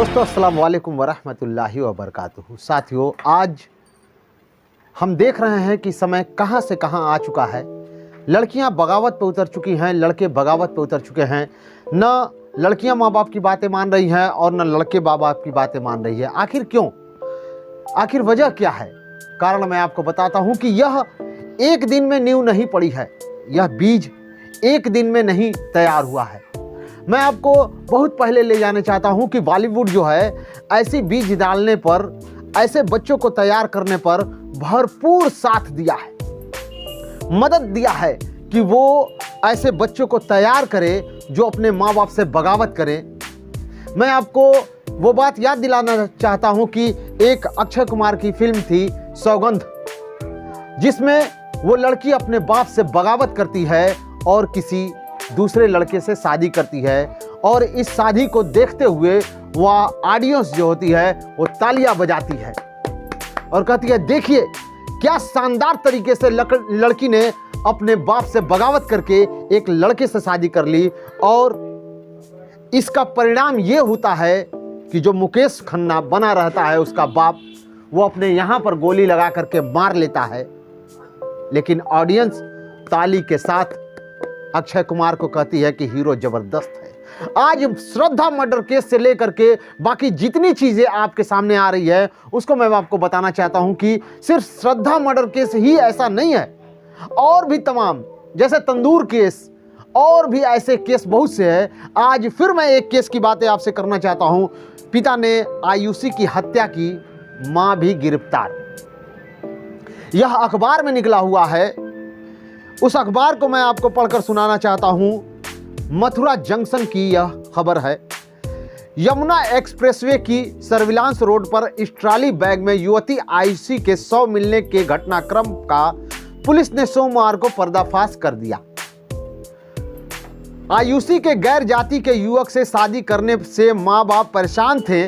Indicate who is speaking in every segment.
Speaker 1: दोस्तों अस्सलाम वालेकुम वरहमतुल्लाहि वबरकातुहू। साथियों, आज हम देख रहे हैं कि समय कहां से कहां आ चुका है। लड़कियां बगावत पे उतर चुकी हैं, लड़के बगावत पे उतर चुके हैं। न लड़कियां माँ बाप की बातें मान रही हैं और न लड़के माँ बाप की बातें मान रही है। आखिर क्यों? आखिर वजह क्या है? कारण मैं आपको बताता हूं कि यह एक दिन में नींव नहीं पड़ी है, यह बीज एक दिन में नहीं तैयार हुआ है। मैं आपको बहुत पहले ले जाना चाहता हूं कि बॉलीवुड जो है ऐसी बीज डालने पर, ऐसे बच्चों को तैयार करने पर भरपूर साथ दिया है, मदद दिया है कि वो ऐसे बच्चों को तैयार करे जो अपने माँ बाप से बगावत करें। मैं आपको वो बात याद दिलाना चाहता हूं कि एक अक्षय कुमार की फिल्म थी सौगंध, जिसमें वो लड़की अपने बाप से बगावत करती है और किसी दूसरे लड़के से शादी करती है, और इस शादी को देखते हुए वह ऑडियंस जो होती है वो तालियां बजाती है और कहती है देखिए क्या शानदार तरीके से लड़की ने अपने बाप से बगावत करके एक लड़के से शादी कर ली। और इसका परिणाम ये होता है कि जो मुकेश खन्ना बना रहता है उसका बाप, वो अपने यहाँ पर गोली लगा करके मार लेता है, लेकिन ऑडियंस ताली के साथ अक्षय कुमार को कहती है कि हीरो जबरदस्त है। आज श्रद्धा मर्डर केस से लेकर के बाकी जितनी चीजें आपके सामने आ रही है उसको मैं आपको बताना चाहता हूं कि सिर्फ श्रद्धा मर्डर केस ही ऐसा नहीं है, और भी तमाम जैसे तंदूर केस और भी ऐसे केस बहुत से हैं। आज फिर मैं एक केस की बातें आपसे करना चाहता हूं। पिता ने आयुषी की हत्या की, मां भी गिरफ्तार। यह अखबार में निकला हुआ है, उस अखबार को मैं आपको पढ़कर सुनाना चाहता हूं। मथुरा जंक्शन की यह खबर है। यमुना एक्सप्रेसवे की सर्विलांस रोड पर इस ट्रॉली बैग में युवती आयुषी के 100 मिलने के घटनाक्रम का पुलिस ने सोमवार को पर्दाफाश कर दिया। आयुषी के गैर जाति के युवक से शादी करने से मां बाप परेशान थे।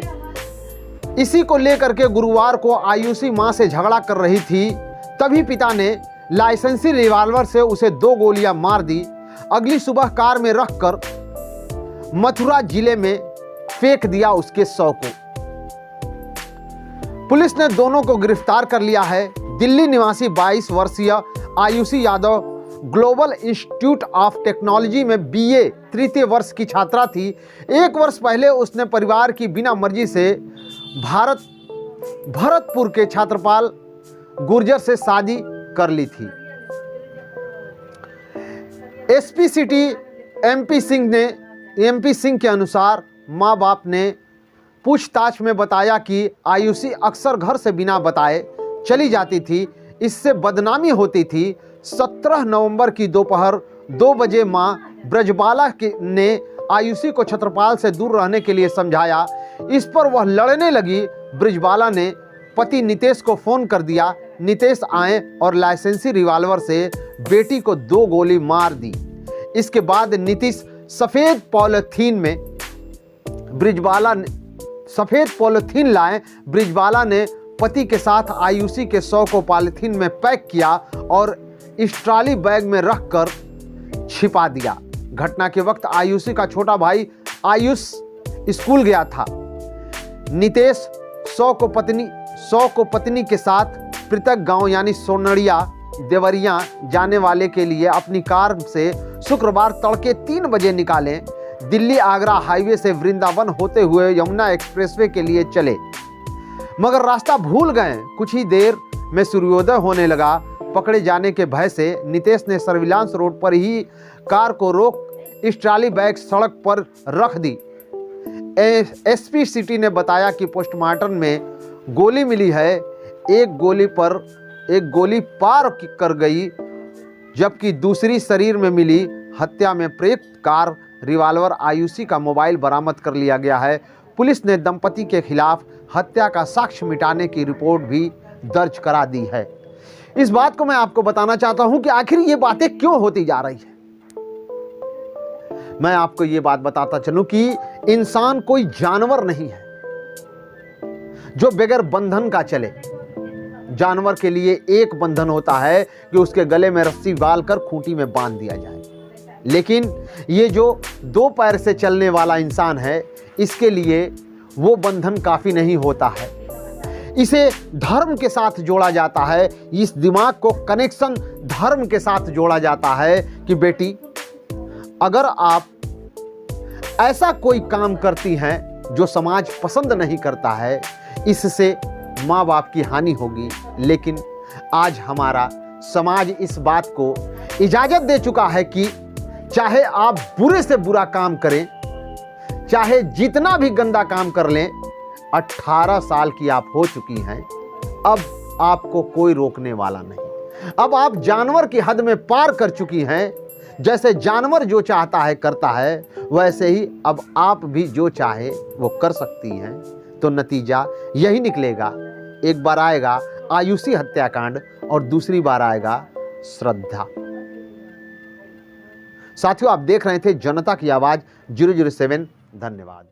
Speaker 1: इसी को लेकर के गुरुवार को आयुषी मां से झगड़ा कर रही थी, तभी पिता ने लाइसेंसी रिवॉल्वर से उसे 2 गोलियां मार दी। अगली सुबह कार में रखकर मथुरा जिले में फेंक दिया उसके शव को। पुलिस ने दोनों को गिरफ्तार कर लिया है। दिल्ली निवासी 22 वर्षीय Ayushi Yadav global institute of technology में बीए तृतीय वर्ष की छात्रा थी। 1 वर्ष पहले उसने परिवार की बिना मर्जी से भरतपुर के छात्रपाल गुर्जर से शादी कर ली थी। एसपी सिटी एमपी सिंह के अनुसार मां बाप ने पूछताछ में बताया कि आयुषी अक्सर घर से बिना बताए चली जाती थी, इससे बदनामी होती थी। 17 नवंबर की दोपहर 2 बजे मां ब्रजबाला ने आयुषी को छत्रपाल से दूर रहने के लिए समझाया। इस पर वह लड़ने लगी। ब्रजबाला ने पति नितेश को फोन कर दिया। नितेश आए और लाइसेंसी रिवॉल्वर से बेटी को 2 गोली मार दी। इसके बाद नीतीश सफेद पॉलिथीन लाए। ब्रिजबाला ने पति के साथ आयुषी के शव को पॉलिथीन में पैक किया और इस ट्रॉली बैग में रखकर छिपा दिया। घटना के वक्त आयुषी का छोटा भाई आयुष स्कूल गया था। नितेश शव को पत्नी के साथ पृथक गांव यानी सोनड़िया देवरिया जाने वाले के लिए अपनी कार से शुक्रवार तड़के 3 बजे निकाले। दिल्ली आगरा हाईवे से वृंदावन होते हुए यमुना एक्सप्रेसवे के लिए चले, मगर रास्ता भूल गए। कुछ ही देर में सूर्योदय होने लगा। पकड़े जाने के भय से नितेश ने सर्विलांस रोड पर ही कार को रोक इस ट्रॉली बैग सड़क पर रख दी। एसपी सिटी ने बताया कि पोस्टमार्टम में गोली मिली है। एक गोली पार कर गई, जबकि दूसरी शरीर में मिली। हत्या में प्रयुक्त कार, रिवॉल्वर, आयुषी का मोबाइल बरामद कर लिया गया है। पुलिस ने दंपति के खिलाफ हत्या का साक्ष्य मिटाने की रिपोर्ट भी दर्ज करा दी है। इस बात को मैं आपको बताना चाहता हूं कि आखिर ये बातें क्यों होती जा रही है। मैं आपको ये बात बताता चलूं कि इंसान कोई जानवर नहीं है जो बगैर बंधन का चले। जानवर के लिए एक बंधन होता है कि उसके गले में रस्सी डालकर खूंटी में बांध दिया जाए, लेकिन ये जो 2 पैर से चलने वाला इंसान है, इसके लिए वो बंधन काफ़ी नहीं होता है। इसे धर्म के साथ जोड़ा जाता है, इस दिमाग को कनेक्शन धर्म के साथ जोड़ा जाता है कि बेटी अगर आप ऐसा कोई काम करती हैं जो समाज पसंद नहीं करता है, इससे माँ बाप की हानि होगी। लेकिन आज हमारा समाज इस बात को इजाज़त दे चुका है कि चाहे आप बुरे से बुरा काम करें, चाहे जितना भी गंदा काम कर लें, 18 साल की आप हो चुकी हैं, अब आपको कोई रोकने वाला नहीं। अब आप जानवर की हद में पार कर चुकी हैं। जैसे जानवर जो चाहता है करता है, वैसे ही अब आप भी जो चाहे वो कर सकती हैं। तो नतीजा यही निकलेगा, एक बार आएगा आयुषी हत्याकांड और दूसरी बार आएगा श्रद्धा। साथियों, आप देख रहे थे जनता की आवाज 007। धन्यवाद।